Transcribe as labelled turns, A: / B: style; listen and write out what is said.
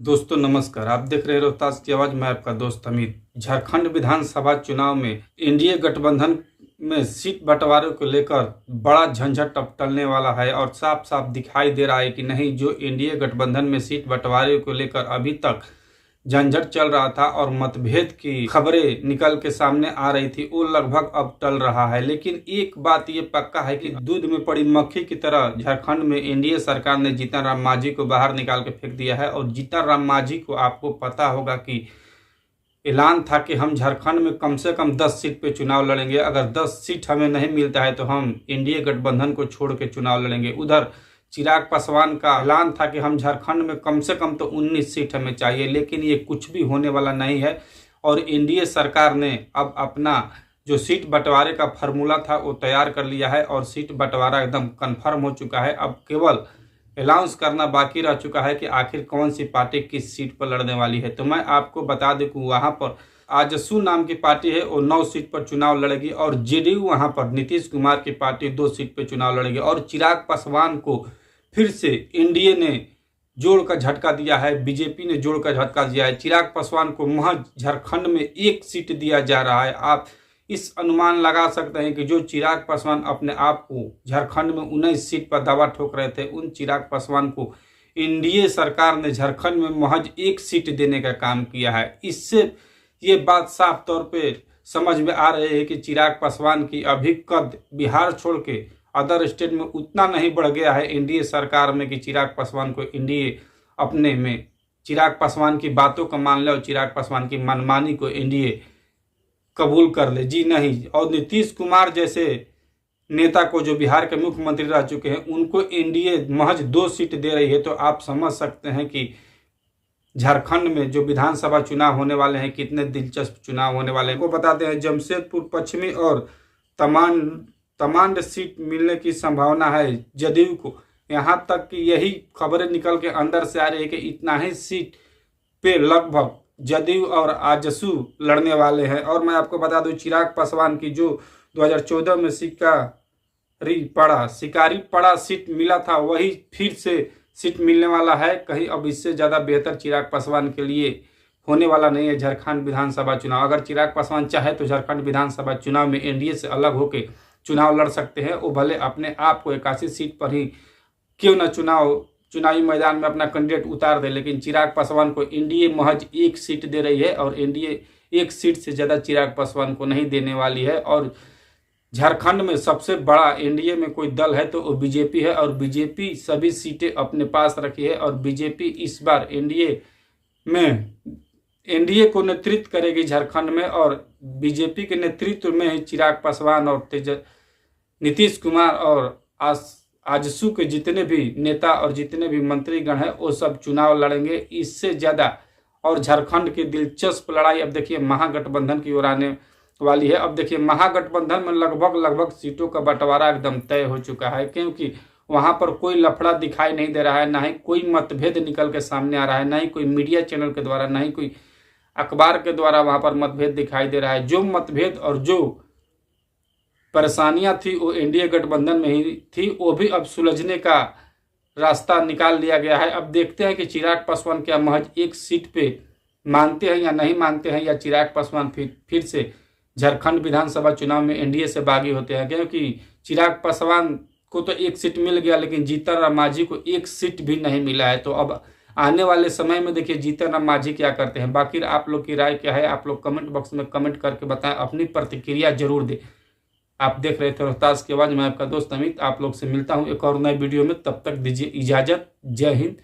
A: दोस्तों नमस्कार। आप देख रहे हैं रोहतास की आवाज। मैं आपका दोस्त अमित। झारखंड विधानसभा चुनाव में एनडीए गठबंधन में सीट बंटवारे को लेकर बड़ा झंझट अब टलने वाला है और साफ साफ दिखाई दे रहा है कि नहीं, जो एनडीए गठबंधन में सीट बंटवारे को लेकर अभी तक झंझट चल रहा था और मतभेद की खबरें निकल के सामने आ रही थी, वो लगभग अब टल रहा है। लेकिन एक बात ये पक्का है कि दूध में पड़ी मक्खी की तरह झारखंड में एनडीए सरकार ने जीतन राम मांझी को बाहर निकाल के फेंक दिया है। और जीतन राम मांझी को आपको पता होगा कि ऐलान था कि हम झारखंड में कम से कम 10 सीट पे चुनाव लड़ेंगे। अगर 10 सीट हमें नहीं मिलता है तो हम एनडीए गठबंधन को छोड़ के चुनाव लड़ेंगे। उधर चिराग पासवान का ऐलान था कि हम झारखंड में कम से कम तो 19 सीट हमें चाहिए, लेकिन ये कुछ भी होने वाला नहीं है। और एनडीए सरकार ने अब अपना जो सीट बंटवारे का फार्मूला था वो तैयार कर लिया है और सीट बंटवारा एकदम कन्फर्म हो चुका है। अब केवल अनाउंस करना बाकी रह चुका है कि आखिर कौन सी पार्टी किस सीट पर लड़ने वाली है। तो मैं आपको बता दूं कि वहां पर आजसू नाम की पार्टी है, वो 9 सीट पर चुनाव लड़ेगी और जेडीयू वहां पर नीतीश कुमार की पार्टी 2 सीट पर चुनाव लड़ेगी। और चिराग पासवान को फिर से एनडीए ने जोड़ का झटका दिया है, बीजेपी ने जोड़ का झटका दिया है। चिराग पासवान को महज झारखंड में 1 सीट दिया जा रहा है। आप इस अनुमान लगा सकते हैं कि जो चिराग पासवान अपने आप को झारखंड में 19 सीट पर दावा ठोक रहे थे, उन चिराग पासवान को एनडीए सरकार ने झारखंड में महज 1 सीट देने का काम किया है। इससे ये बात साफ तौर पे समझ में आ रही है कि चिराग पासवान की अभी कद बिहार छोड़ के अदर स्टेट में उतना नहीं बढ़ गया है एनडीए सरकार में कि चिराग पासवान को एनडीए अपने में चिराग पासवान की बातों को मान ले और चिराग पासवान की मनमानी को एनडीए कबूल कर ले। जी नहीं। और नीतीश कुमार जैसे नेता को, जो बिहार के मुख्यमंत्री रह चुके हैं, उनको एनडीए महज 2 सीट दे रही है। तो आप समझ सकते हैं कि झारखंड में जो विधानसभा चुनाव होने वाले हैं कितने दिलचस्प चुनाव होने वाले हैं। को बताते हैं जमशेदपुर पश्चिमी और तमांड सीट मिलने की संभावना है जदयू को। यहाँ तक कि यही खबरें निकल के अंदर से आ रही है कि इतना ही सीट पे लगभग जदयू और आजसू लड़ने वाले हैं। और मैं आपको बता दूं, चिराग पासवान की जो 2014 में शिकारी पड़ा सीट मिला था, वही फिर से सीट मिलने वाला है। कहीं अब इससे ज़्यादा बेहतर चिराग पासवान के लिए होने वाला नहीं है झारखंड विधानसभा चुनाव। अगर चिराग पासवान चाहे तो झारखंड विधानसभा चुनाव में एनडीए से अलग होकर चुनाव लड़ सकते हैं। वो भले अपने आप को 81 सीट पर ही क्यों न चुनावी मैदान में अपना कैंडिडेट उतार दे, लेकिन चिराग पासवान को एनडीए महज 1 सीट दे रही है और एनडीए 1 सीट से ज़्यादा चिराग पासवान को नहीं देने वाली है। और झारखंड में सबसे बड़ा एनडीए में कोई दल है तो वो बीजेपी है और बीजेपी सभी सीटें अपने पास रखी है। और बीजेपी इस बार एनडीए को नेतृत्व करेगी झारखंड में। और बीजेपी के नेतृत्व में ही चिराग पासवान और नीतीश कुमार और आजसू के जितने भी नेता और जितने भी मंत्रीगण हैं वो सब चुनाव लड़ेंगे। इससे ज़्यादा और झारखंड की दिलचस्प लड़ाई अब देखिए महागठबंधन की ओर आने वाली है। अब देखिए महागठबंधन में लगभग सीटों का बंटवारा एकदम तय हो चुका है, क्योंकि वहां पर कोई लफड़ा दिखाई नहीं दे रहा है, ना ही कोई मतभेद निकल के सामने आ रहा है, ना ही कोई मीडिया चैनल के द्वारा, ना ही कोई अखबार के द्वारा वहां पर मतभेद दिखाई दे रहा है। जो मतभेद और जो परेशानियां थी वो एनडीए गठबंधन में ही थी, वो भी अब सुलझने का रास्ता निकाल लिया गया है। अब देखते हैं कि चिराग पासवान क्या महज 1 सीट पे मानते हैं या नहीं मानते हैं, या चिराग पासवान फिर से झारखंड विधानसभा चुनाव में एनडीए से बागी होते हैं। क्योंकि चिराग पासवान को तो 1 सीट मिल गया, लेकिन जीतन राम मांझी को 1 सीट भी नहीं मिला है। तो अब आने वाले समय में देखिए जीतन राम मांझी क्या करते हैं। बाकी आप लोग की राय क्या है, आप लोग कमेंट बॉक्स में कमेंट करके बताएं, अपनी प्रतिक्रिया जरूर दें। आप देख रहे थे रोहतास की आवाज। मैं आपका दोस्त अमित। आप लोग से मिलता हूं एक और नए वीडियो में। तब तक दीजिए इजाजत। जय हिंद,